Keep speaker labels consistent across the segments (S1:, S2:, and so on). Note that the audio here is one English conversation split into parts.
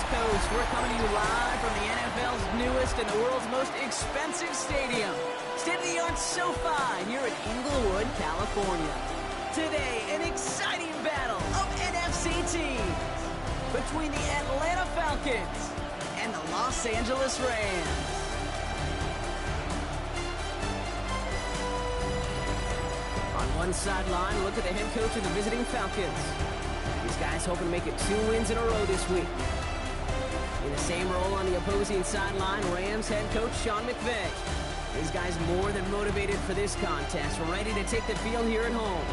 S1: Coast. We're coming to you live from the NFL's newest and the world's most expensive stadium, state-of-the-art SoFi here in Inglewood, California. Today, an exciting battle of NFC teams between the Atlanta Falcons and the Los Angeles Rams. On one sideline, look at the head coach of the visiting Falcons. These guys hoping to make it 2 wins in a row this week. In the same role on the opposing sideline, Rams head coach Sean McVay. These guys more than motivated for this contest, ready to take the field here at home.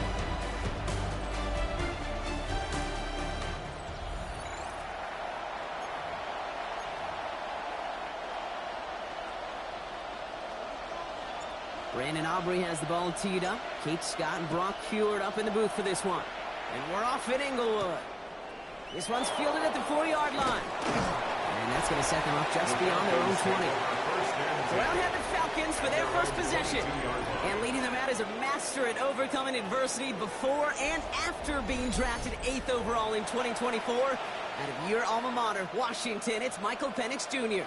S1: Brandon Aubrey has the ball teed up. Kate Scott and Brock Heward up in the booth for this one. And we're off in Inglewood. This one's fielded at the 4-yard line. And that's going to set them up just beyond their own 20. Brown had the Falcons for their first possession. And leading them out is a master at overcoming adversity before and after being drafted 8th overall in 2024. Out of your alma mater, Washington, it's Michael Penix Jr.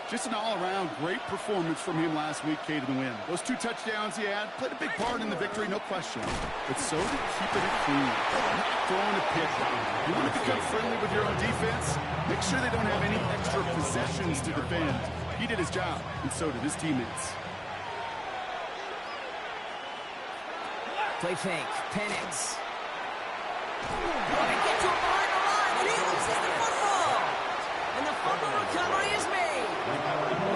S2: Just an all-around great performance from him last week, Kate, in the win. Those 2 touchdowns he had played a big part in the victory, no question. But so did keeping it clean, not throwing a pick. You want to become friendly with your own defense? Make sure they don't have any extra possessions to defend. He did his job, and so did his teammates.
S1: Play fake, Penix. Going to get to him behind the line, and he loses the football. And the fumble recovery is made.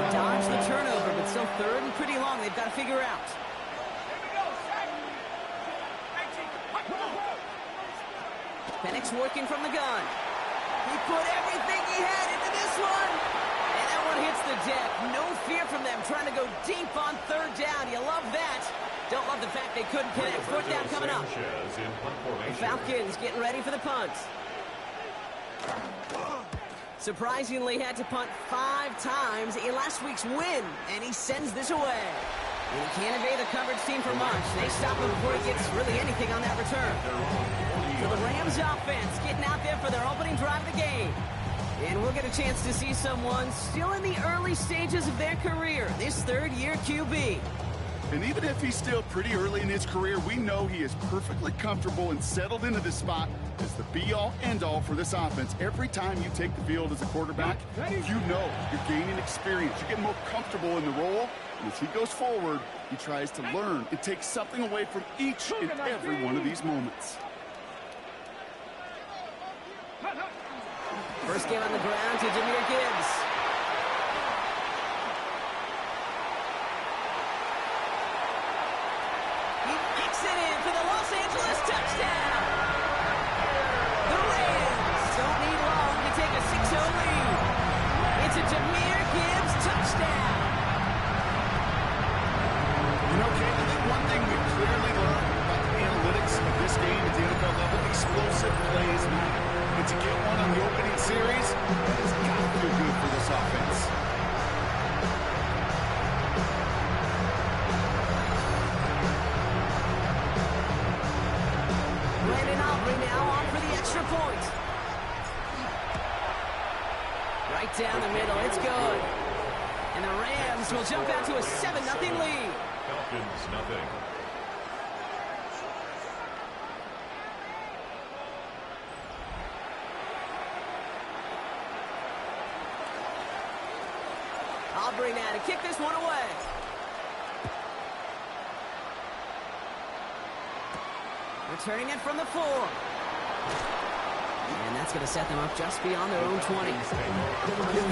S1: Dodge the turnover, but still 3rd and pretty long. They've got to figure out. Penix working from the gun. He put everything he had into this one. And that one hits the deck. No fear from them trying to go deep on 3rd down. You love that. Don't love the fact they couldn't connect. 4th down coming up. The Falcons getting ready for the punt. Surprisingly had to punt 5 times in last week's win, and he sends this away. And he can't evade the coverage team for much. They stop him before he gets really anything on that return. So the Rams offense getting out there for their opening drive of the game. And we'll get a chance to see someone still in the early stages of their career, this 3rd-year QB.
S2: And even if he's still pretty early in his career, we know he is perfectly comfortable and settled into this spot as the be-all, end-all for this offense. Every time you take the field as a quarterback, you know you're gaining experience. You're getting more comfortable in the role. And as he goes forward, he tries to learn and take something away from each and every one of these moments.
S1: First game on the ground to Jahmyr Gibbs. Touchdown! The Rams don't need long to take a 6-0 lead. It's a Jahmyr Gibbs touchdown.
S2: You know, Kate, I think one thing we've clearly learned about the analytics of this game at the NFL level, explosive plays matter. And to get one on the opening series, that has got to feel good for this offense.
S1: Now on for the extra point. Right down the middle, it's good. And the Rams will jump out to a 7-0 lead.
S3: Falcons, nothing.
S1: Aubrey now to kick this one away. Returning it from the 4. And that's going to set them up just beyond their own 20. The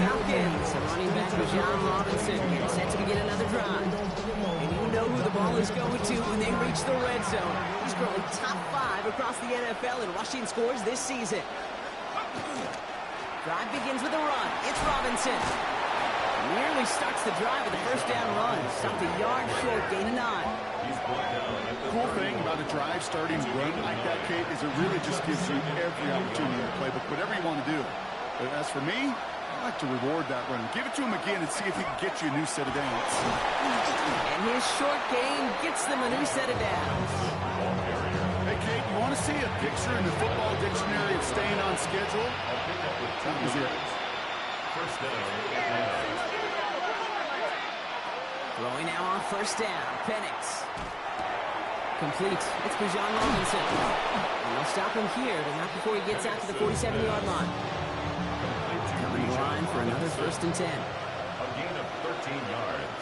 S1: Falcons, running back John Robinson, getting set to begin another drive. And you know who the ball is going to when they reach the red zone. He's growing top 5 across the NFL in rushing scores this season. Drive begins with a run. It's Robinson. Nearly starts the drive with the first down run. Stopped a yard short, gain of 9.
S2: The cool thing about a drive starting run like that, Kate, is it really just gives you every opportunity to play, but whatever you want to do. But as for me, I like to reward that run. Give it to him again and see if he can get you a new set of downs.
S1: And his short game gets them a new set of downs.
S2: Hey, Kate, you want to see a picture in the football dictionary of staying on schedule? That was it.
S3: First down, Atlanta.
S1: Throwing now on first down. Penix. Complete. It's Bijan Robinson. And they'll stop him here, but not before he gets out to the 47-yard line. Coming to the line for another first and 10.
S3: A gain of 13 yards.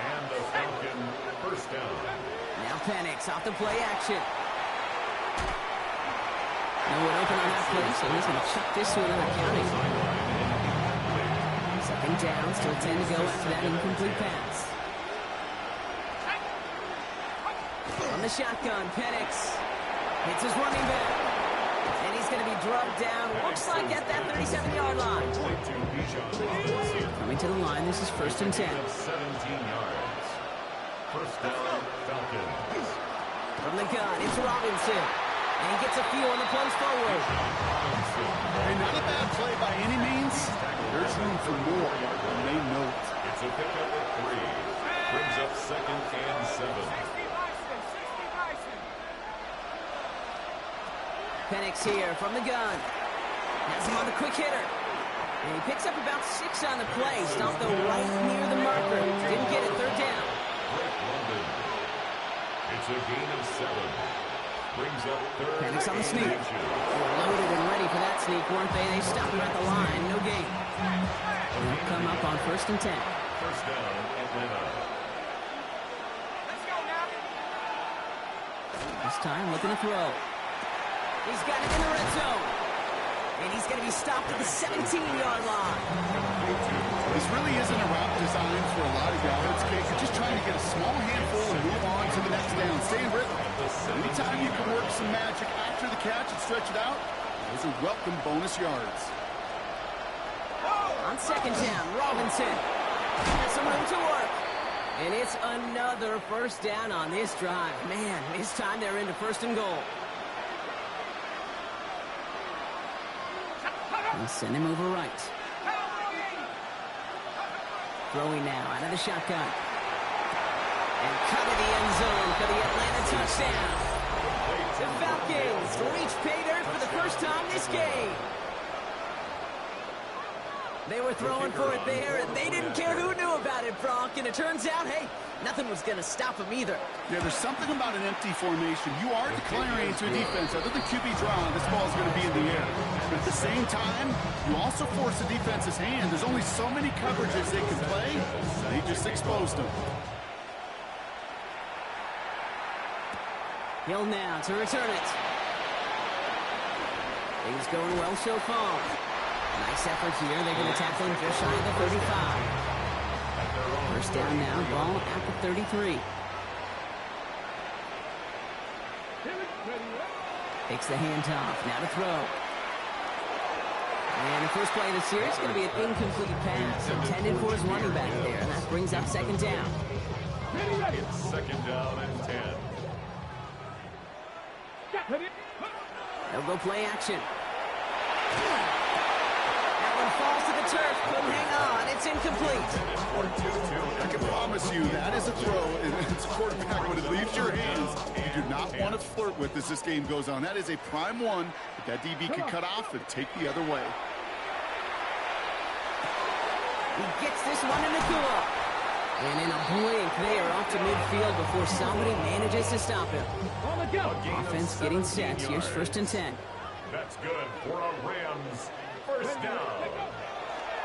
S3: And the Falcon first down.
S1: Now Penix off the play action. No one open on that play, so he's going to chuck this to another county. Second down, still 10 to go after that incomplete pass. On the shotgun, Penix hits his running back. And he's going to be drugged down, looks like at that 37-yard line. Coming to the line, this is first and 10.
S3: 17 yards. First down, Falcons.
S1: From the gun, it's Robinson. And he gets a few on the plays forward.
S2: Hey, not a bad play by any means. There's room for more, and they know it.
S3: It's a pickup of 3. Brings up second and 7.
S1: Penix here from the gun. Has him on the quick hitter. And he picks up about 6 on the play. Stopped though right near the marker. Didn't get it, third down.
S3: It's a gain of 7. Brings up third.
S1: Penix on the sneak. They were loaded and ready for that sneak, weren't they? They stopped him at the line. No gain. They'll come up on first and 10.
S3: First down, Atlanta.
S1: This time looking to throw. He's got it in the red zone. And he's going to be stopped at the 17-yard line.
S2: This really isn't a route designed for a lot of yards, Kate. You're just trying to get a small handful and move on to the next down. Stay in rhythm. Anytime you can work some magic after the catch and stretch it out, those are welcome bonus yards.
S1: On second down, Robinson has some room to work. And it's another first down on this drive. Man, this time they're into first and goal. They'll send him over right. Throwing now out of the shotgun. And cut to the end zone for the Atlanta touchdown. The Falcons reach pay dirt for the first time this game. They were throwing for it there, and they didn't care who knew about it, Brock. And it turns out, hey, nothing was going to stop them either.
S2: Yeah, there's something about an empty formation. You are declaring to a defense, other than QB draw, this ball's going to be in the air. But at the same time, you also force the defense's hand. There's only so many coverages they can play. They just exposed them.
S1: Hill now to return it. Things going well so far. Nice effort here. They're going to tackle him just shy of the 35. First down now, ball at the 33. Takes the handoff, now to throw. And the first play of the series is going to be an incomplete pass intended for his running back there. And that brings up second down.
S3: It's second down and 10.
S1: They'll go play action. Falls to the turf, couldn't hang on. It's incomplete.
S2: I can promise you that is a throw, and it's a quarterback when it leaves your hands. You do not want to flirt with as this game goes on. That is a prime one that DB can cut off and take the other way.
S1: He gets this one in the cool. And in a blink, they are off to midfield before somebody manages to stop him. Offense getting set. Here's first and 10.
S3: That's good for a Rams first down.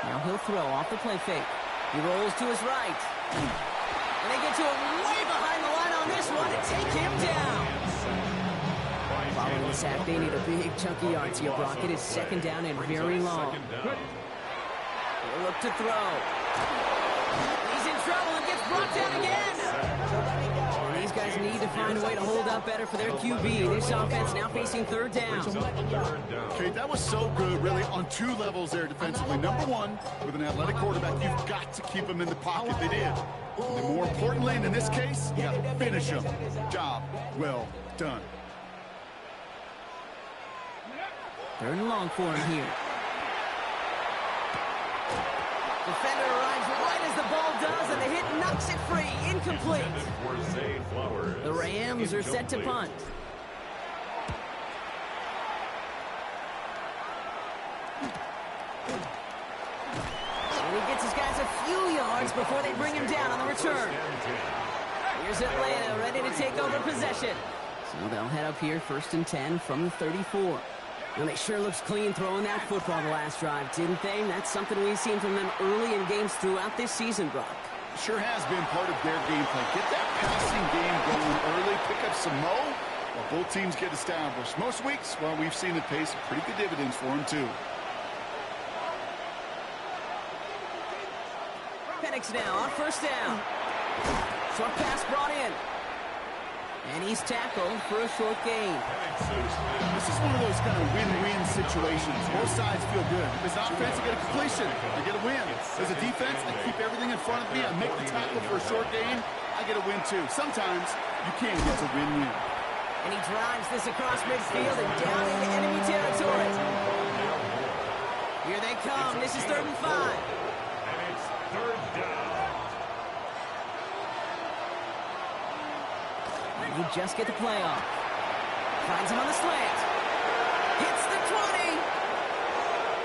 S1: Now he'll throw off the play fake. He rolls to his right. And they get to him way behind the line on this one and take him down. Following the sack, they need a big chunky yards here, Brock. It is second down and very long. He'll look to throw. He's in trouble and gets brought down again. And these guys need to find a way to hold up better for their QB. This offense now facing third down.
S2: Okay, that was so good, really, on two levels there defensively. Number one, with an athletic quarterback, you've got to keep him in the pocket. They did. And more importantly, and in this case, you got to finish him. Job well done.
S1: Third and long for him here. Defender arrives right as the ball does, and the hit knocks it free. Incomplete. The Rams are set to punt. he gets his guys a few yards before they bring him down on the return. Here's Atlanta ready to take over possession. So they'll head up here 1st and 10 from the 34. And they sure looks clean throwing that football the last drive, didn't they? That's something we've seen from them early in games throughout this season, Brock.
S2: Sure has been part of their game plan. Get that passing game going early, pick up some mo, while both teams get established. Most weeks, well, we've seen it pay some pretty good dividends for them, too.
S1: Penix now on 1st down. Short pass brought in. And he's tackled for a short gain.
S2: This is one of those kind of win-win situations. Both sides feel good. As an offense, I get a completion. I get a win. As a defense, I keep everything in front of me. I make the tackle for a short gain. I get a win, too. Sometimes you can get a win-win.
S1: And he drives this across midfield and down into enemy territory. Here they come. This is 3rd and 5.
S3: And it's 3rd down.
S1: And you just get the play off. Finds him on the slant. Hits the 20.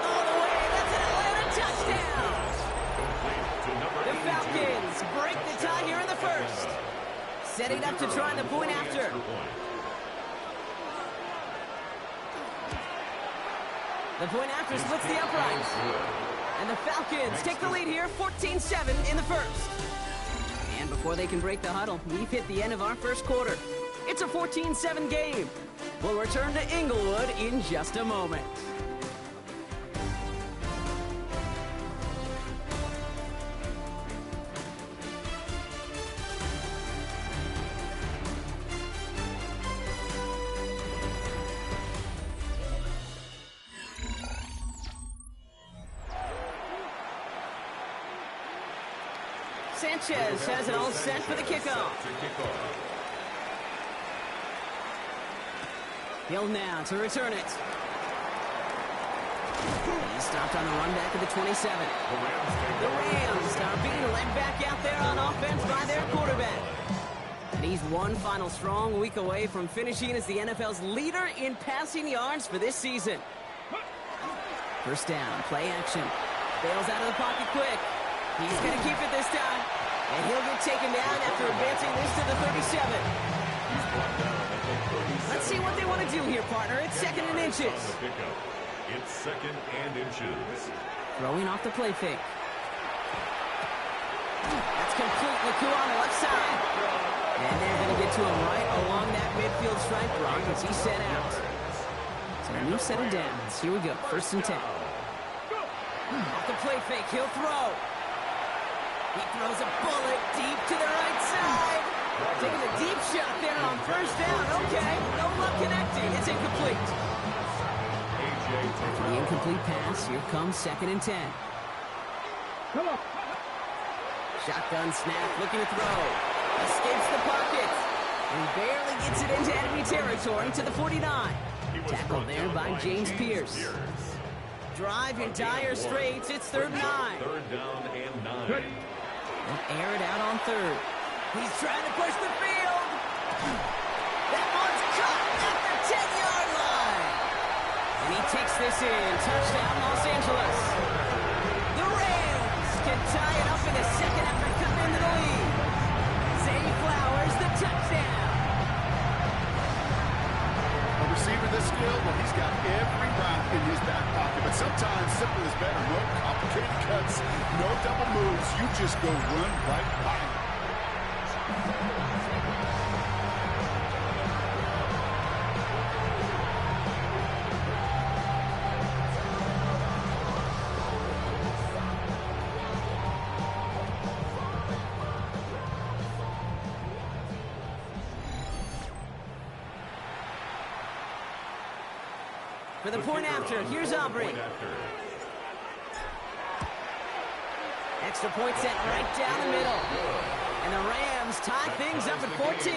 S1: All the way. That's an Atlanta touchdown. The Falcons break the tie here in the 1st. Setting up to try the point after. The point after splits the uprights. And the Falcons take the lead here, 14-7 in the 1st. And before they can break the huddle, we've hit the end of our 1st quarter. It's a 14-7 game. We'll return to Inglewood in just a moment. Sanchez has it all set for the kickoff. Hill now to return it. He's stopped on the run back at the 27. The Rams are being led back out there on offense by their quarterback. And he's one final strong week away from finishing as the NFL's leader in passing yards for this season. 1st down, play action. Bails out of the pocket quick. He's going to keep it this time. And he'll get taken down after advancing this to the 37. Let's see what they want to do here, partner. It's 2nd and inches.
S3: It's 2nd and inches.
S1: Throwing off the play fake. That's complete. Laku on the left side. And they're going to get to him right along that midfield stripe, Brock, as he set out. So a new set of downs. Here we go. 1st and 10. Off the play fake. He'll throw. He throws a bullet deep to the right side. Taking a deep shot there on 1st down. Okay, no luck connecting. It's incomplete. After the incomplete pass, here comes 2nd and 10. Shotgun snap, looking to throw. Escapes the pocket. And barely gets it into enemy territory to the 49. Tackled there by James Pierce. Drive in dire straits. It's 3rd and 9.
S3: 3rd down and 9.
S1: They'll air it out on 3rd. He's trying to push the field. That one's caught at the 10-yard line. And he takes this in. Touchdown, Los Angeles. The Rams can tie it up in a second after coming into the lead. Zay Flowers, the touchdown.
S2: A receiver this skilled, well, he's got every route in his back pocket. But sometimes simple is better. No complicated cuts, no double moves. You just go run right by him.
S1: For the point after, here's Aubrey. Extra point set right down the middle. And the Rams tie things up at 14.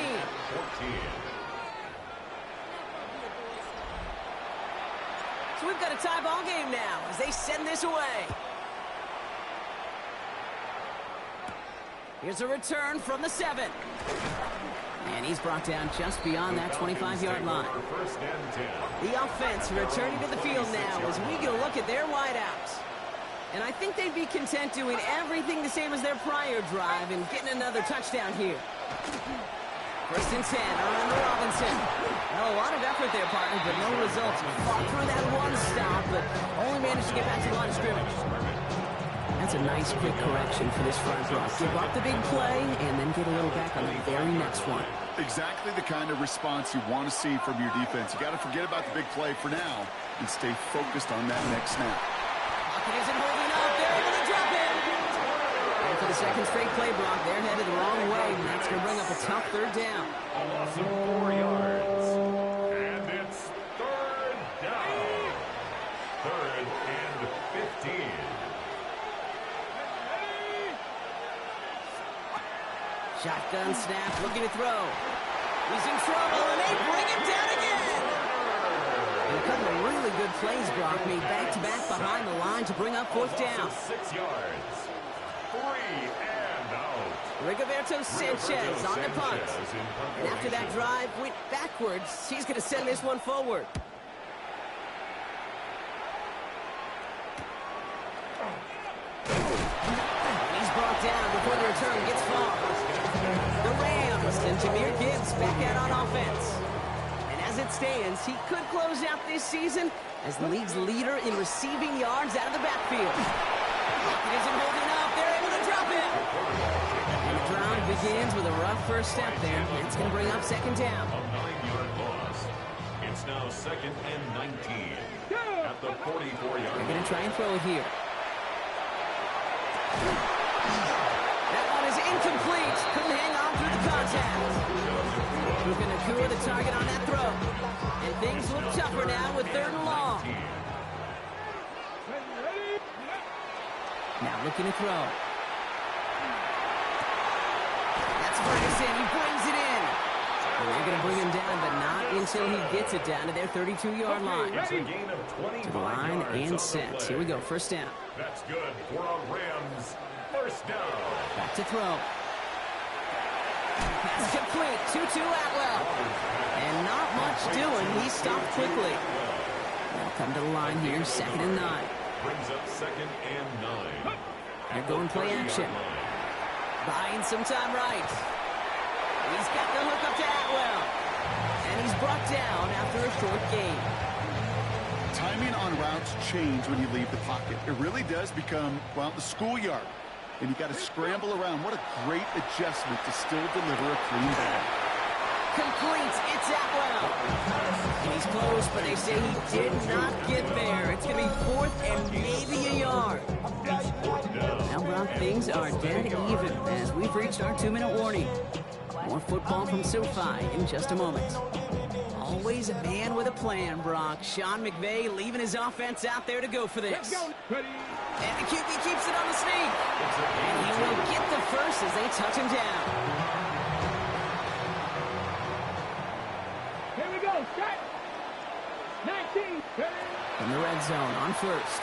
S1: So we've got a tie ball game now as they send this away. Here's a return from the 7. And he's brought down just beyond that 25-yard line. The offense returning to the field now as we get a look at their wideouts. And I think they'd be content doing everything the same as their prior drive and getting another touchdown here. First and 10, around to Robinson. Well, a lot of effort there, partner, but no results. Fought through that one stop, but only managed to get back to the line of scrimmage. That's a nice quick correction for this front row. Give up the big play and then get a little back on the very next one.
S2: Exactly the kind of response you want to see from your defense. You got to forget about the big play for now and stay focused on that next snap.
S1: Pocket isn't holding up. They're able to drop it. And for the second straight play, Brock, they're headed the wrong way, and that's going to bring up a tough third down.
S3: A loss of 4 yards. And it's third down. Third and 15.
S1: Shotgun snap, looking to throw. He's in trouble, and they bring him down again. And a couple of really good plays, Brock, made back-to-back behind the line to bring up fourth down.
S3: 6 yards. 3 and out.
S1: Rigoberto Sanchez on the punt. And after that drive went backwards, he's going to send this one forward. And he's brought down before the return gets far. The Rams and Jahmyr Gibbs back out on offense. And as it stands, he could close out this season as the league's leader in receiving yards out of the backfield. Pocket isn't holding up. They're able to drop it. And the drive begins with a rough first step there. It's going to bring up second down.
S3: A 9-yard loss. It's now second and 19 at the 44-yard line.
S1: They're going to try and throw it here. That one is incomplete. Couldn't hang on through the contact. Puka Nacua the target on that throw. And things look tougher now with third and long. Now looking to throw. That's Ferguson. He brings it in. And they're going to bring him down, but not until he gets it down to their 32-yard line.
S3: It's a gain of 25
S1: To the line
S3: yards
S1: and set. Here we go. First down.
S3: That's good for a Rams first down.
S1: Back to throw. Pass complete. 2-2 Atwell. And not much doing. He stopped quickly. They'll come to the line here. Second and 9.
S3: Brings up second and 9.
S1: They're going play action. Buying some time right. He's got the hook up to Atwell. And he's brought down after a short gain.
S2: Timing on routes change when you leave the pocket. It really does become, well, the schoolyard. And you got to scramble around. What a great adjustment to still deliver a clean ball.
S1: Complete. It's Atwell. And he's close, but they say he did not get there. It's going to be fourth and maybe a yard. Now, Brock, things are dead even as we've reached our 2-minute warning. More football from SoFi in just a moment. Always a man with a plan, Brock. Sean McVay leaving his offense out there to go for this. And the QB keeps it on the sneak. And he will get the first as they touch him down.
S4: Here we go, set. 19.
S1: In the red zone on first.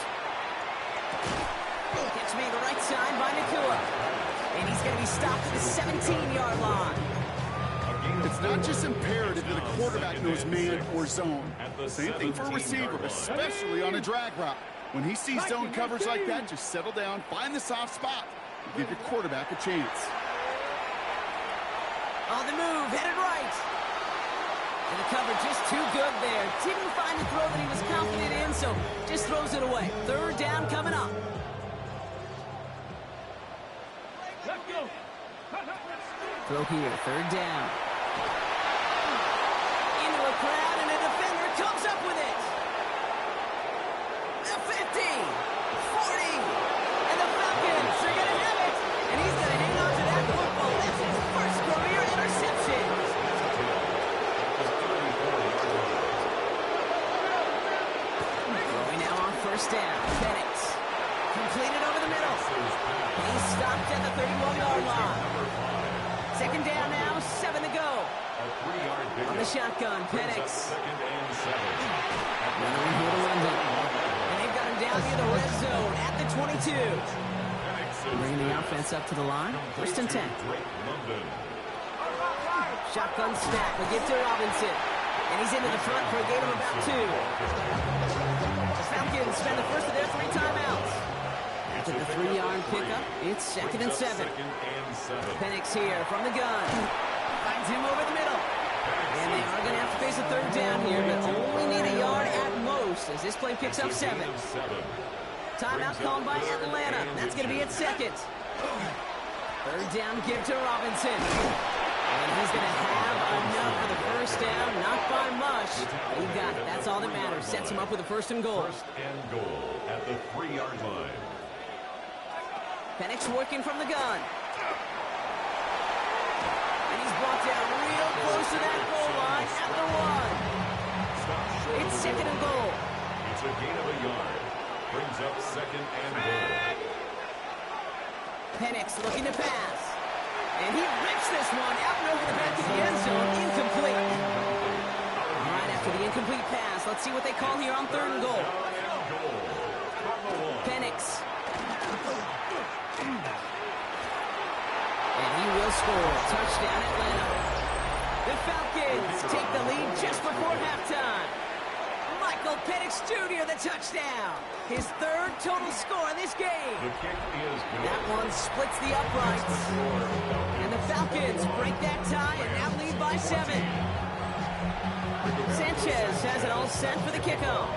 S1: Gets me the right side by Nacua. And he's going to be stopped at the 17-yard line.
S2: It's not just imperative that a quarterback knows man or zone. Same thing for a receiver, especially on a drag route. When he sees zone coverage like that, just settle down, find the soft spot, and give your quarterback a chance.
S1: On the move, headed right. And the cover just too good there. Didn't find the throw that he was confident in, so just throws it away. Third down coming up.
S4: Let's go.
S1: Throw here, third down. Into a crowd, and a defender comes up with it. The 50, 40, and the Falcons are going to have it. And he's going to hang on to that football. That's his first career interception. Throwing now on first down. Penix completed over the middle. He's stopped at the 31-yard line. Second down now, 7 to go. On the shotgun, Penix. Another one here to London. And they've got him down near the red zone at the 22. Bringing the offense up to the line. First and 10. Shotgun snap. We get to Robinson. And he's into the front for a gain of about 2. The Falcons spend the first of their 3 timeouts. After the 3-yard pickup, it's 2nd and 7. Penix here from the gun. Finds him over the middle. And they are going to have to face a 3rd down here, but only need a yard at most as this play picks up 7. Timeout called by Atlanta. That's going to be at 2nd. 3rd down give to Robinson. And he's going to have enough for the 1st down. Not by much. He got it. That's all that matters. Sets him up with a 1st and goal.
S3: 1st and goal at the 3-yard line.
S1: Penix working from the gun. And he's brought down real close to that goal line at the 1. It's 2nd and goal.
S3: It's a gain of a yard. Brings up 2nd and goal.
S1: Penix looking to pass. And he rips this one out and over the back of the end zone. Incomplete. All right, after the incomplete pass, let's see what they call here on 3rd and goal. Penix. And he will score. Touchdown, Atlanta. The Falcons take the lead just before halftime. Michael Penix Jr., the touchdown. His 3rd total score in this game.
S3: The kick is good.
S1: That one splits the uprights. And the Falcons break that tie and now lead by 7. Sanchez has it all set for the kickoff.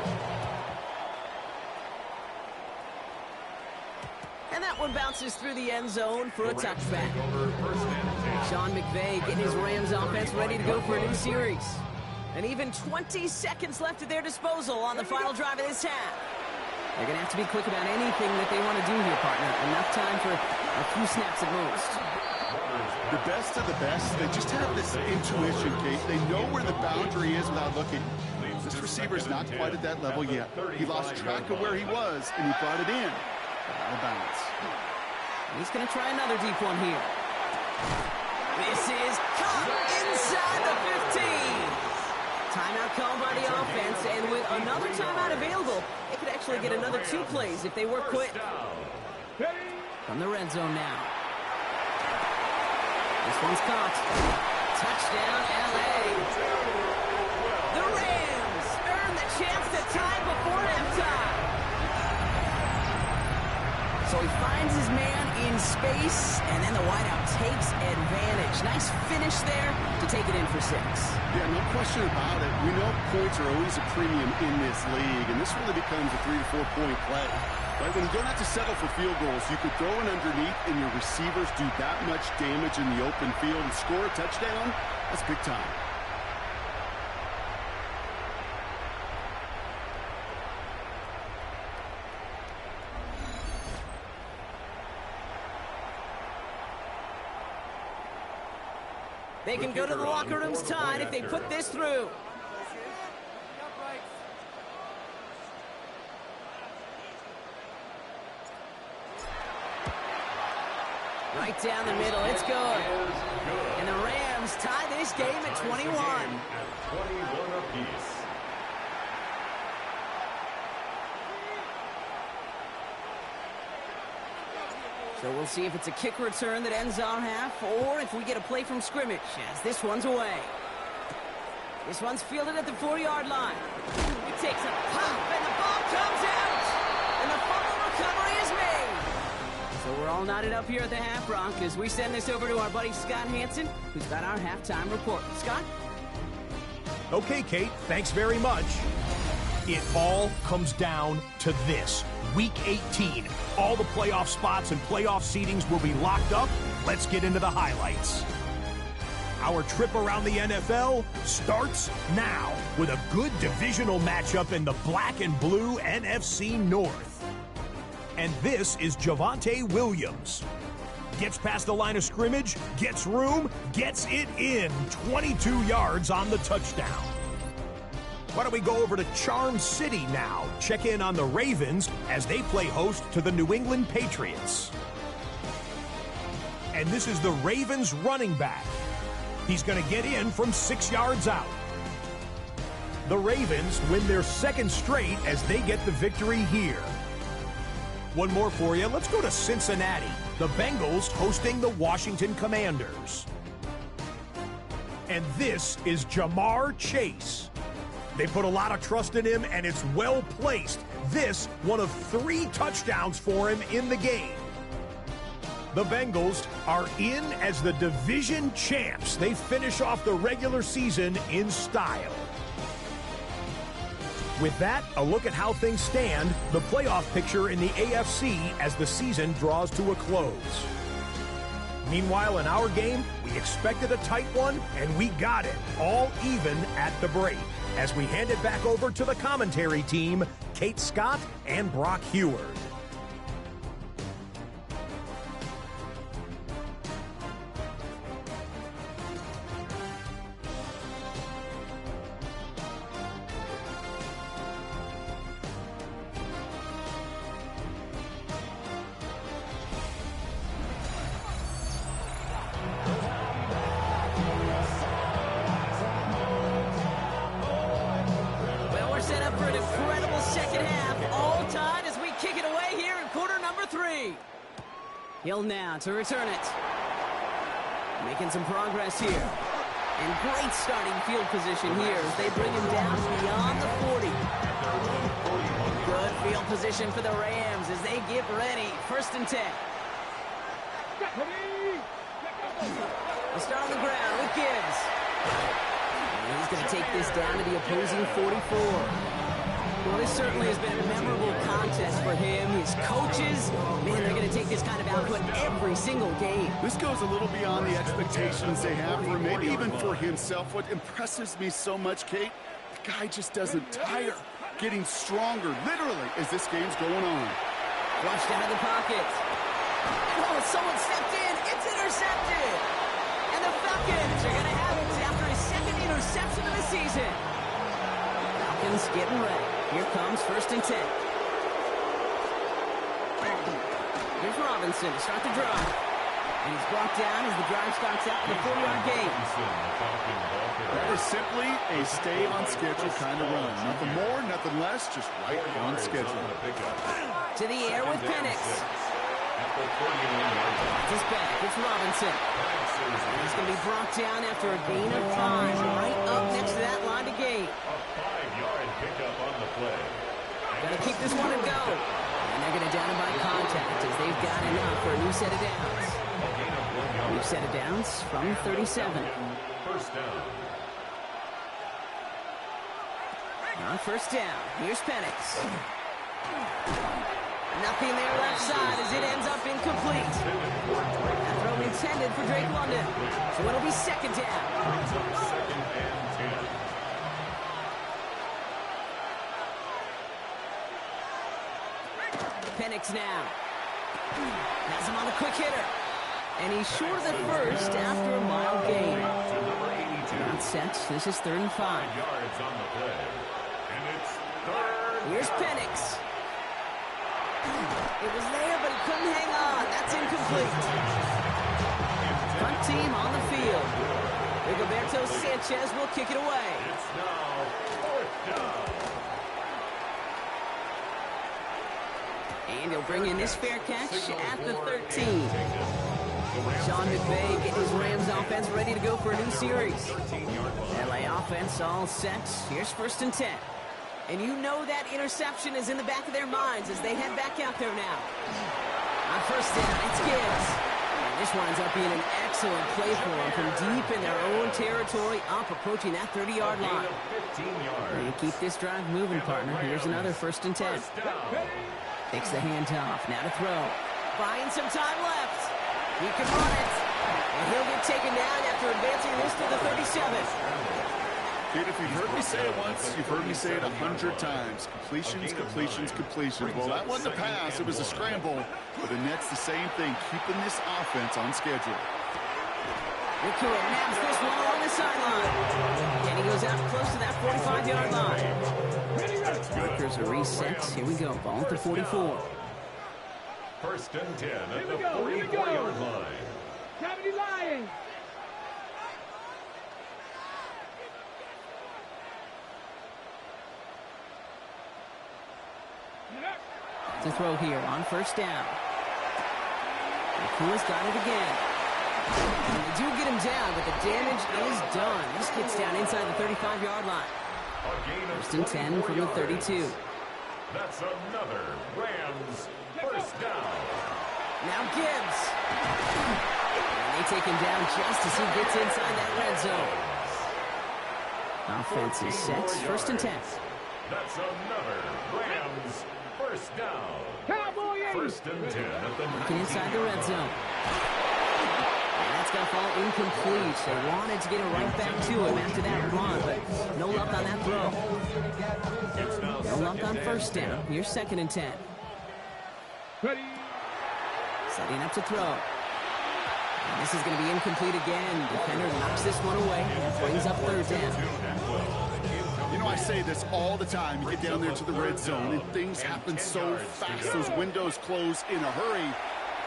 S1: And that one bounces through the end zone for a touchback. Sean McVay getting his Rams offense ready to go for a new series. And even 20 seconds left at their disposal on the final drive of this half. They're going to have to be quick about anything that they want to do here, partner. Enough time for a few snaps at most.
S2: The best of the best, they just have this intuition, Kate. They know where the boundary is without looking. This receiver's not quite at that level yet. He lost track of where he was, and he brought it in. Out of bounds.
S1: He's going to try another deep one here. This is caught inside the 15. Timeout called by the offense, and with another timeout available, they could actually get another 2 plays if they work quick. From the red zone now. This one's caught. Touchdown, L.A. The Rams earn the chance to tie before halftime. So he finds his man in space, and then the wideout takes advantage. Nice finish there to take it in for 6.
S2: Yeah, no question about it. We know points are always a premium in this league, and this really becomes a 3 to 4 point play. Right? When you don't have to settle for field goals, you could throw it underneath, and your receivers do that much damage in the open field and score a touchdown. That's big time.
S1: They can go to the locker rooms tied if they put this through. Right down the middle, it's good. And the Rams tie this game at 21.
S3: At 21 apiece.
S1: So we'll see if it's a kick return that ends our half, or if we get a play from scrimmage, as this one's away. This one's fielded at the 4-yard line. It takes a pop, and the ball comes out! And the fumble recovery is made! So we're all knotted up here at the half, Bronc, as we send this over to our buddy Scott Hansen, who's got our halftime report. Scott?
S5: Okay, Kate, thanks very much. It all comes down to this. Week 18. All the playoff spots and playoff seedings will be locked up. Let's get into the highlights. Our trip around the NFL starts now with a good divisional matchup in the black and blue NFC North. And this is Javonte Williams. Gets past the line of scrimmage, gets room, gets it in. 22 yards on the touchdown. Why don't we go over to Charm City now? Check in on the Ravens as they play host to the New England Patriots. And this is the Ravens running back. He's going to get in from 6 yards out. The Ravens win their 2nd straight as they get the victory here. One more for you. Let's go to Cincinnati. The Bengals hosting the Washington Commanders. And this is Jamar Chase. They put a lot of trust in him, and it's well placed This, one of 3 touchdowns for him in the game. The Bengals are in as the division champs. They finish off the regular season in style. With that, a look at how things stand, the playoff picture in the AFC as the season draws to a close. Meanwhile, in our game, we expected a tight one, and we got it, all even at the break. As we hand it back over to the commentary team, Kate Scott and Brock Heward.
S1: Hill now to return it. Making some progress here. And great starting field position here as they bring him down beyond the 40. Good field position for the Rams as they get ready. 1st and 10. They'll start on the ground with Gibbs. And he's going to take this down to the opposing 44. Well, this certainly has been a memorable contest for him. His coaches, man, they're going to take this kind of output every single game.
S2: This goes a little beyond the expectations they have for him, maybe even for himself. What impresses me so much, Kate, the guy just doesn't tire. Getting stronger, literally, as this game's going on.
S1: Flushed out of the pocket. Oh, someone stepped in. It's intercepted. And the Falcons are going to have it after his 2nd interception of the season. Falcons getting ready. Here comes 1st and 10. Here's Robinson to start the drive. And he's brought down as the drive starts out in the 40-yard gain.
S2: That is simply a stay-on-schedule kind of run. Nothing more, nothing less, just right on schedule.
S1: To the air with Penix. Just back, it's Robinson. And he's going to be brought down after a gain of 5, right up next to that line to gain. Got to keep this one and go. And they're going to down him by contact as they've got enough for a new set of downs. New set of downs from 37.
S3: 1st down.
S1: On 1st down, here's Penix. Nothing there left side as it ends up incomplete. That throw intended for Drake London. So it'll be 2nd down.
S3: 2nd and 10.
S1: Penix now. Has him on the quick hitter. And he's short of the 1st after a mild gain. Not set. This is 3rd and 5.
S3: Yards on the play. And it's 3rd.
S1: Here's Penix. It was there, but he couldn't hang on. That's incomplete. Front team on the field. Rigoberto Sanchez will kick it away.
S3: It's now 4th down.
S1: And he'll bring in this fair catch at the 13. Sean McVay getting his Rams offense ready to go for a new series. LA offense all set. Here's 1st and 10. And you know that interception is in the back of their minds as they head back out there now. On 1st down, it's Gibbs. And this winds up being an excellent play for them from deep in their own territory, up approaching that 30-yard line. And keep this drive moving, partner. Here's another 1st and 10. Takes the handoff. Now to throw. Buying some time left. He can run it. And he'll get taken down after advancing this to the 37.
S2: Kid, if you've heard me say it once, you've heard me say it 100 times. Completions, completions, completions. Well, that wasn't a pass. It was a scramble. But the Nets, the same thing, keeping this offense on schedule.
S1: Nakua nabs this one along the sideline. And he goes out close to that 45-yard line. Lakers are reset. Here we go. Ball at the 44.
S3: 1st and 10 at the 44-yard line.
S4: Cavity Lions.
S1: To throw here on 1st down. Nakua's got it again. And they do get him down, but the damage is done. This gets down inside the 35-yard line. 1st and 10 from the 32.
S3: That's another Rams first down.
S1: Now Gibbs. And they take him down just as he gets inside that red zone. Offense is set. First and 10.
S3: That's another Rams first down.
S4: Cowboy 80.
S3: First and 10 at the
S1: Looking inside the red zone. And that's going to fall incomplete. They wanted to get it right back to him after that run, but no luck on that throw. No luck on first down. Here's second and 10.
S4: Ready.
S1: Setting up to throw. And this is going to be incomplete again. Defender knocks this one away and brings up third down.
S2: You know, I say this all the time. You get down there to the red zone, and things happen so fast. Those windows close in a hurry.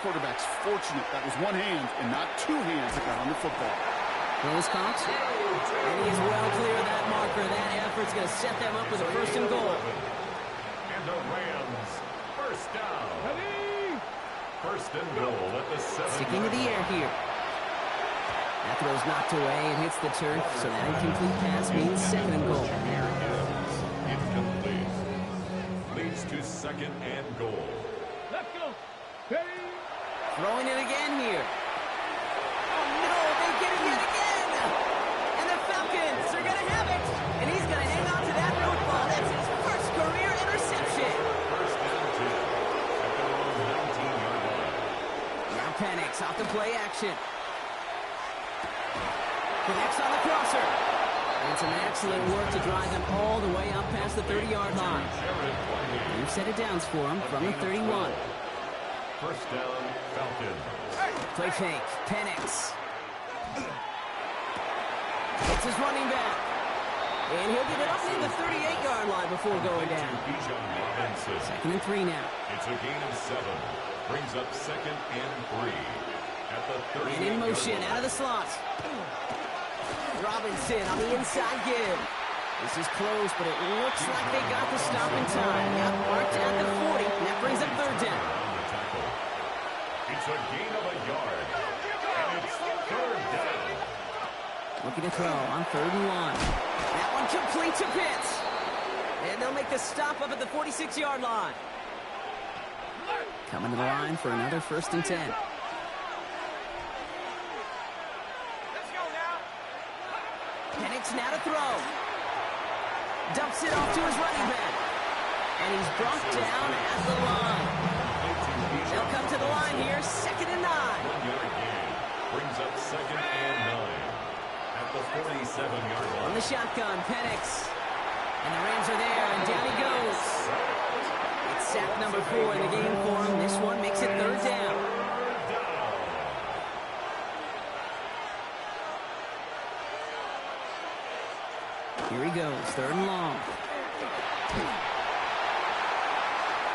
S2: Quarterback's fortunate that was one hand and not two hands that got on the football.
S1: Close caught. And he is well clear of that marker. That effort's going to set them up with a first and goal.
S3: And the Rams first down.
S4: Ready.
S3: First and goal at the 7.
S1: Sticking to the air here. That throw's knocked away and hits the turf, so that incomplete pass means second and goal.
S3: Incomplete. Leads to second and goal.
S4: Let's go. Ready.
S1: Throwing it again here. Oh, no, they get it yet again. And the Falcons are going to have it. And he's going to hang on to that road ball. That's his first career interception.
S3: First and 2 at their own 19-yard line.
S1: Now Penix off the play action. Connects on the crosser. And some excellent work to drive them all the way up past the 30-yard line. New set of downs for him from the 31.
S3: First down, Falcons.
S1: Play fake. Penix. It's his running back. And he'll get it up to the 38-yard line before going down. Second and 3 now.
S3: It's a gain of 7. Brings up second and 3 at the 38.
S1: And in motion out of the slot. Robinson on the inside give. This is close, but it looks like they got the stop in time. Got marked at the 40, and that brings up third down.
S3: It's a gain of a yard, and it's third down.
S1: Looking to throw on 3rd and 1. That one complete to Pitts. And they'll make the stop up at the 46-yard line. Coming to the line for another first and 10. Penix now to throw. Dumps it off to his running back. And he's brought down at the line. They'll come to the line here, second and 9.
S3: 1-yard gain. Brings up second and 9 at the 47-yard line.
S1: On the shotgun, Penix. And the Rams are there, and down he goes. It's sack number 4 in the game for him. This one makes it third down. Here he goes, 3rd and long.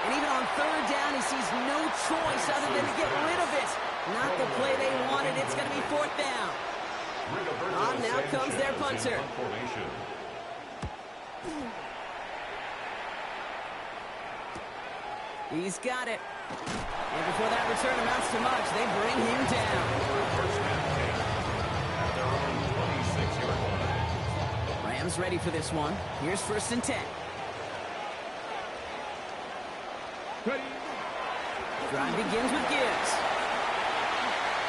S1: And even on 3rd down, he sees no choice other than to get rid of it. Not the play they wanted. It's going to be 4th down. On now comes their punter. He's got it. And before that return amounts to much, they bring him down. Rams ready for this one. Here's 1st and 10.
S4: Ready.
S1: Drive begins with Gibbs.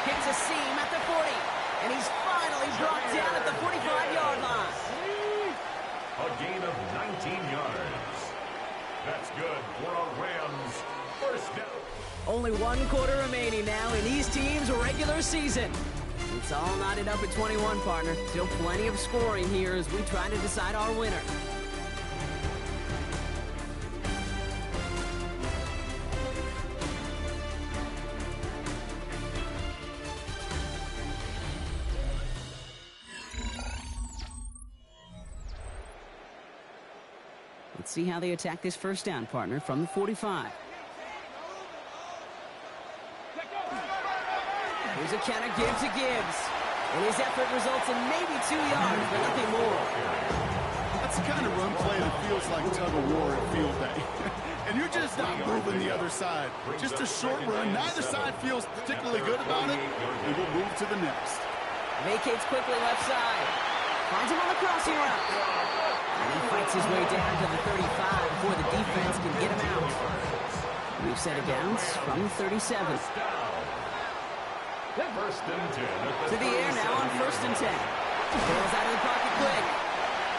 S1: Hits a seam at the 40. And he's finally brought down at the 45-yard line.
S3: A gain of 19 yards. That's good for a Rams first down.
S1: Only 1 quarter remaining now in these teams' regular season. It's all knotted up at 21, partner. Still plenty of scoring here as we try to decide our winner. Let's see how they attack this first down, partner, from the 45. Here's a counter give to Gibbs. And his effort results in maybe 2 yards, but nothing more.
S2: That's the kind of run play that feels like tug-of-war at field day. And you're just not moving the other side. Just a short run. Neither side feels particularly good about it. And we'll move to the next.
S1: Vacates quickly left side. Finds him on the crossing route. And he fights his way down to the 35 before the defense can get him out. We've set a downs from 37.
S3: First and 10
S1: To the air now on 1st and 10. Throws out of the pocket quick.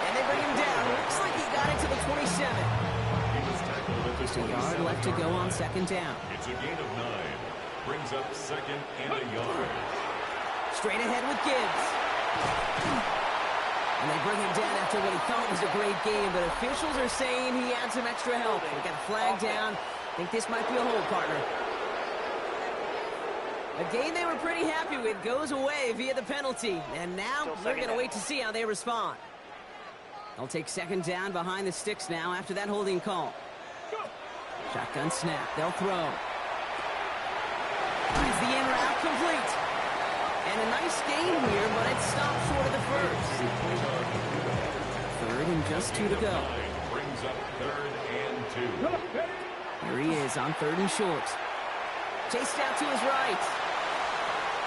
S1: And they bring him down. Looks like he got it to the 27.
S3: He was tackled at the
S1: Just a yard left to go on 2nd down.
S3: It's a gain of 9. Brings up 2nd and a yard.
S1: Straight ahead with Gibbs. And they bring him down after what he thought was a great game, but officials are saying he had some extra help. We got a flag down. I think this might be a hold, partner. A game they were pretty happy with goes away via the penalty. And now we're going to wait to see how they respond. They'll take 2nd down behind the sticks now after that holding call. Shotgun snap. They'll throw. Finds the in route complete. And a nice gain here, but it stopped short of the first. 3rd and just 2 to go.
S3: Brings up 3rd and 2.
S1: Here he is on 3rd and short. Chased out to his right.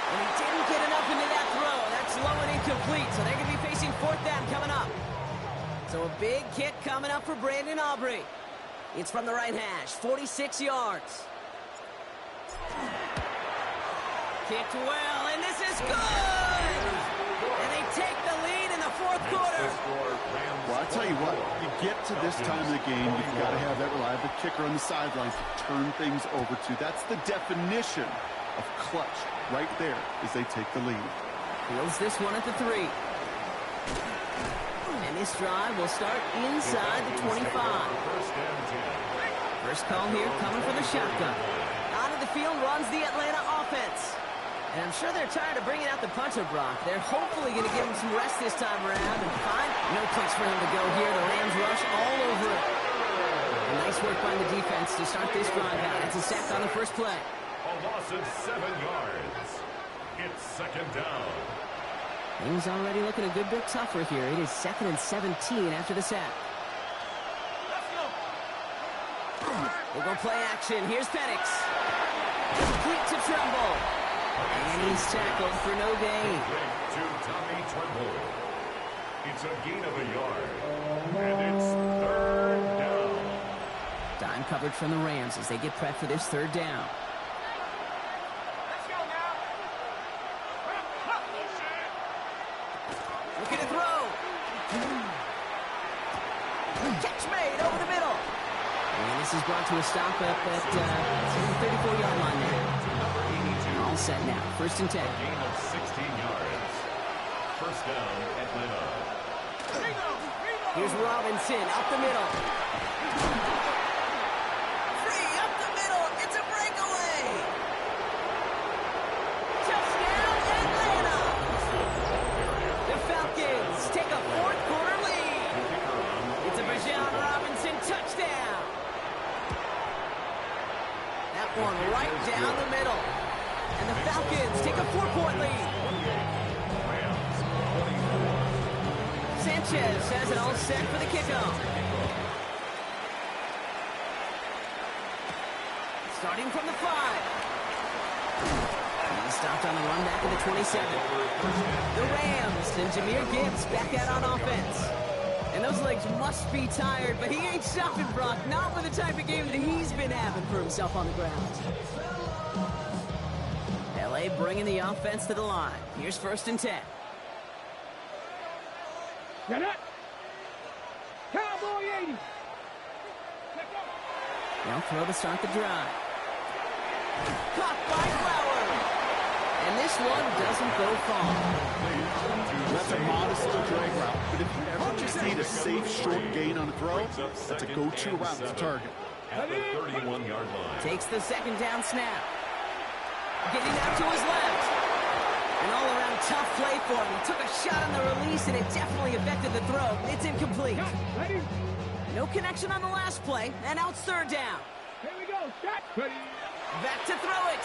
S1: And he didn't get enough into that throw. That's low and incomplete, so they're going to be facing 4th down coming up. So a big kick coming up for Brandon Aubrey. It's from the right hash, 46 yards. Kicked well, and this is good! And they take the lead in the 4th quarter.
S2: Well, I tell you what, you get to this time of the game, you've got to have that reliable kicker on the sideline to turn things over to. That's the definition of clutch right there as they take the lead.
S1: Fields this one at the 3. And this drive will start inside the 25. First call here coming from the shotgun. Out of the field runs the Atlanta offense. And I'm sure they're tired of bringing out the punter, Brock. They're hopefully going to give him some rest this time around and find no place for him to go here. The Rams rush all over it. And nice work by the defense to start this drive out. It's a sack on the first play.
S3: A loss of 7 yards. It's 2nd down.
S1: Things already looking a good bit tougher here. It is 2nd and 17 after the sack. We'll go play action. Here's Penix. Complete to Tremble. And he's tackled for no gain.
S3: To Tommy Tremble. It's a gain of a yard. And it's 3rd down.
S1: Dime coverage from the Rams as they get prepped for this 3rd down. Looking to throw. Catch made over the middle. And this is brought to a stop up at the 34-yard line there. All set now. 1st and 10.
S3: Gain of 16 yards. 1st down, Atlanta.
S1: Here's Robinson up the middle. Free up the middle. It's a breakaway. Touchdown, Atlanta. The Falcons take a 4th quarter lead. It's a Bijan Robinson touchdown. That one right down the middle. And the Falcons take a 4-point lead. Sanchez has it all set for the kickoff. Starting from the 5. He's stopped on the run back at the 27. The Rams and Jahmyr Gibbs back out on offense. And those legs must be tired, but he ain't stopping, Brock. Not with the type of game that he's been having for himself on the ground. LA bringing the offense to the line. Here's 1st and 10.
S4: Get it. Cowboy 80.
S1: They'll throw to start the drive. Caught by Flower. And this one doesn't go far.
S2: That's a modest little drag route, but if you ever just need a safe, short gain on a throw, that's a go-to route to target.
S3: At the 31-yard line.
S1: Takes the 2nd down snap. Getting out to his left. An all-around tough play for him. He took a shot on the release, and it definitely affected the throw. It's incomplete.
S4: Ready?
S1: No connection on the last play, and now it's 3rd down.
S4: Here we go. Shot. Ready?
S1: Back to throw it.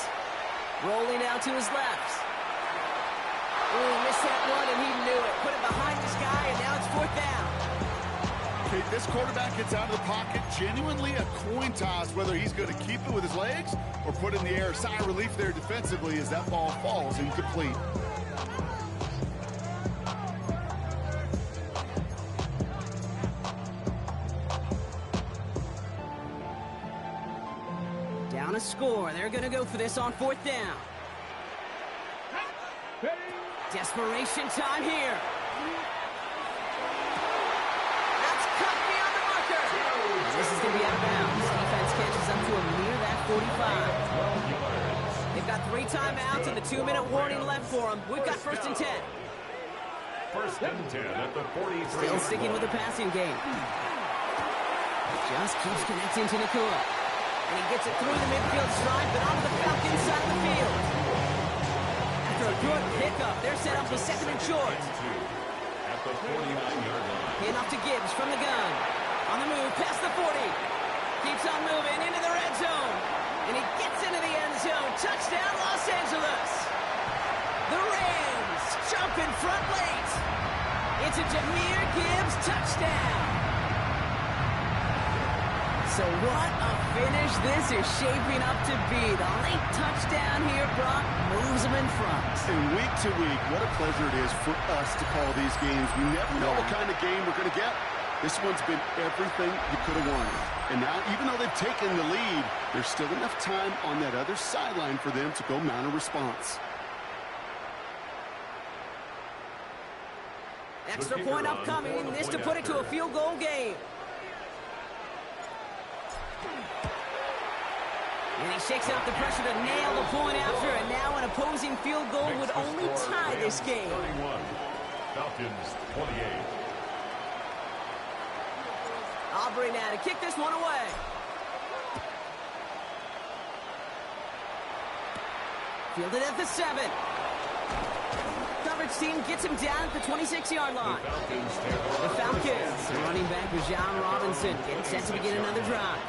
S1: Rolling out to his left. Oh, missed that one, and he knew it. Put it behind this guy, and now it's 4th down.
S2: Okay, this quarterback gets out of the pocket, genuinely a coin toss whether he's going to keep it with his legs or put it in the air. Sigh of relief there defensively as that ball falls incomplete.
S1: score. They're going to go for this on 4th down. Desperation time here. That's cut beyond the marker. This is going to be out of bounds. Defense catches up to a near that 45. They've got 3 timeouts and the 2-minute warning left for them. We've got 1st and 10.
S3: 1st and 10 at the 43.
S1: Still sticking with the passing game. Just keeps connecting to Nakua. And he gets it through the midfield stride, but onto the Falcons side of the field. After a good pickup, they're set up with 2nd and short.
S3: At the 49-yard line.
S1: Hand off to Gibbs from the gun. On the move, past the 40. Keeps on moving into the red zone. And he gets into the end zone. Touchdown, Los Angeles. The Rams jump in front late. It's a Jahmyr Gibbs touchdown. So what a finish this is shaping up to be. The late touchdown here, Brock, moves them in front.
S2: And week to week, what a pleasure it is for us to call these games. We never know what kind of game we're going to get. This one's been everything you could have wanted. And now, even though they've taken the lead, there's still enough time on that other sideline for them to go mount a response.
S1: Extra point upcoming. This to put it to a field goal game. And he shakes out the pressure to nail the point after, and now an opposing field goal would only tie this game.
S3: 31. Falcons 28.
S1: Aubrey now to kick this one away. Fielded at the 7. Coverage team gets him down at the 26-yard line. The Falcons, running back Bijan Robinson, getting set to begin another drive.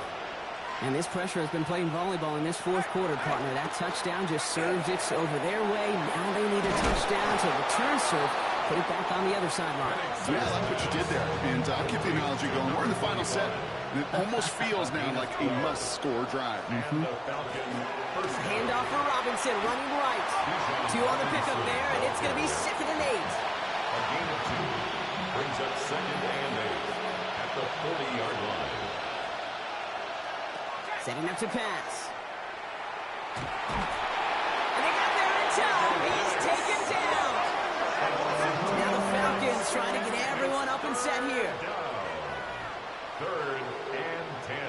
S1: And this pressure has been playing volleyball in this 4th quarter, partner. That touchdown just served it over their way. Now they need a touchdown to return serve, put it back on the other sideline.
S2: Yeah, I like what you did there. And I'll keep the analogy going. We're in the final set. And it almost feels now like a must-score drive.
S1: Handoff for Robinson, running right. 2 on the pickup there, and it's going to be 2nd and 8.
S3: A gain of 2 brings up 2nd and 8 at the 40-yard line.
S1: Setting up to pass. And they got there in time. He's taken down. Now the Falcons trying to get everyone up and set here.
S3: 3rd and 10.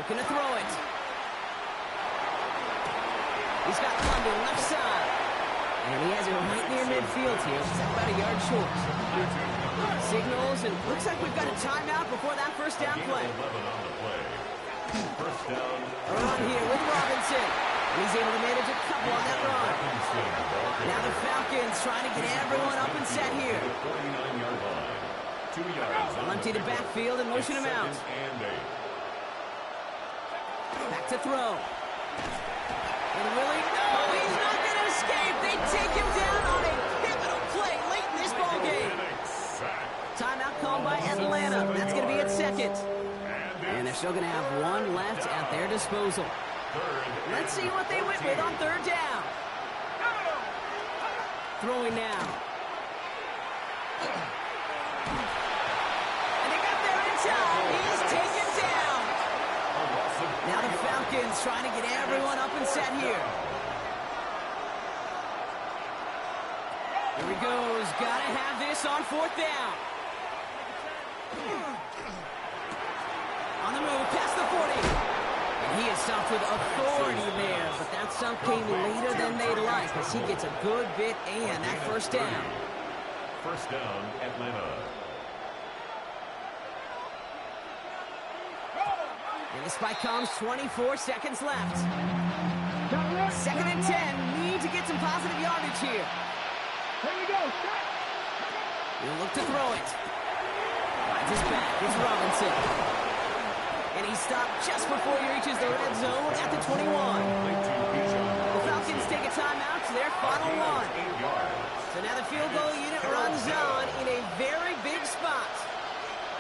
S1: Looking to throw it. He's got London left side. And he has it right near midfield here. He's about a yard short. Signals, and looks like we've got a timeout before that 1st down play.
S3: 11 on the play. 1st down.
S1: A run here with Robinson. And he's able to manage a couple on that run. Now the Falcons trying to get everyone up and set here.
S3: 49-yard line. 2 yards.
S1: They'll empty the backfield and motion him out.
S3: 2nd and 8.
S1: Back to throw. And Willie, no, he's not going to escape. They take him down on a pivotal play late in this ball game. Timeout called by Atlanta. That's going to be its 2nd. And they're still going to have 1 left at their disposal. Let's see what they went with on 3rd down. Throwing now. And they got there in time. He's taken down. Now the Falcons trying to get everyone up and set here. Here he goes. Got to have this on 4th down. On the move, past the 40. And he is stopped with authority there, but that stop came later than they'd like as he gets a good bit and that 1st down.
S3: 1st down, Atlanta.
S1: And the spike comes, 24 seconds left. 2nd and 10, need to get some positive yardage here.
S4: Here we go.
S1: He'll look to throw it. Finds his back, it's Robinson. And he stopped just before he reaches the red zone at the 21. The Falcons take a timeout to their final 1. So now the field goal unit runs on in a very big spot.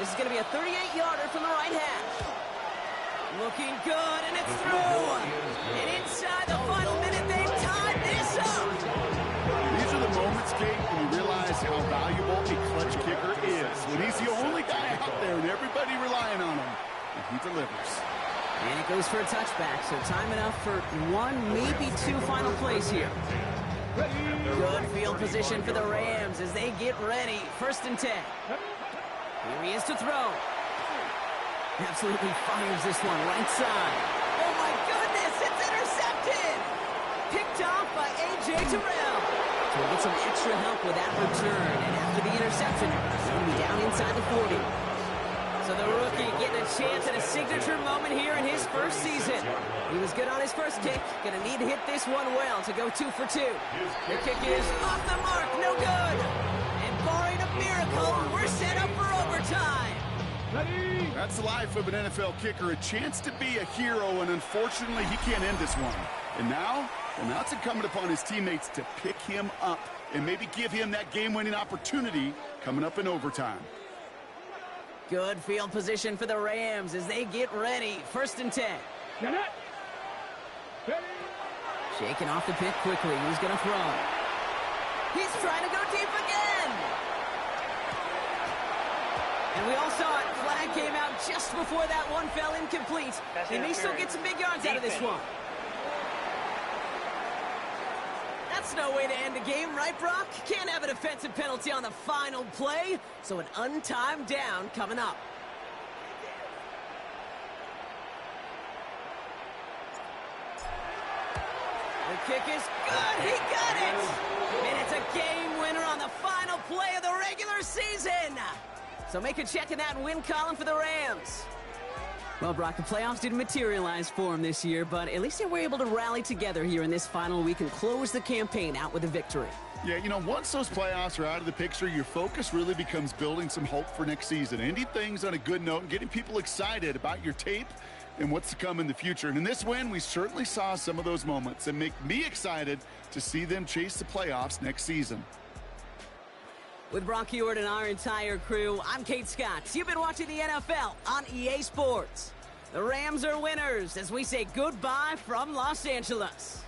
S1: This is going to be a 38-yarder from the right hash. Looking good, and it's through. And inside the final minute, they've tied this up.
S2: These are the moments, Kate, when you realize how valuable a clutch kicker is. When he's the only guy out there and everybody relying on him. And he delivers.
S1: And it goes for a touchback, so time enough for one, maybe two final plays here. Good field position for the Rams as they get ready. 1st and 10. Here he is to throw. Absolutely fires this one right side. Oh my goodness, it's intercepted! Picked off by A.J. Terrell. So we'll get some extra help with that return. And after the interception, he's going to be down inside the 40. So the rookie getting a chance at a signature moment here in his first season. He was good on his first kick. Going to need to hit this one well to go 2 for 2. The kick is off the mark, no good. And barring a miracle, we're set up for overtime.
S2: That's the life of an NFL kicker, a chance to be a hero, and unfortunately, he can't end this one. And now it's incumbent upon his teammates to pick him up and maybe give him that game-winning opportunity coming up in overtime.
S1: Good field position for the Rams as they get ready. 1st and 10. Shaking off the pick quickly. He's going to throw. He's trying to go deep again. And we all saw it. Flag came out just before that one fell incomplete. He may still get some big yards out of this one. That's no way to end a game, right, Brock? Can't have a defensive penalty on the final play, so an untimed down coming up. The kick is good. He got it. And it's a game winner on the final play of the regular season. So make a check in that win column for the Rams. Well, Brock, the playoffs didn't materialize for him this year, but at least they were able to rally together here in this final week and close the campaign out with a victory.
S2: Yeah, you know, once those playoffs are out of the picture, your focus really becomes building some hope for next season. Ending things on a good note and getting people excited about your tape and what's to come in the future. And in this win, we certainly saw some of those moments that make me excited to see them chase the playoffs next season.
S1: With Brock Ewart and our entire crew, I'm Kate Scott. You've been watching the NFL on EA Sports. The Rams are winners as we say goodbye from Los Angeles.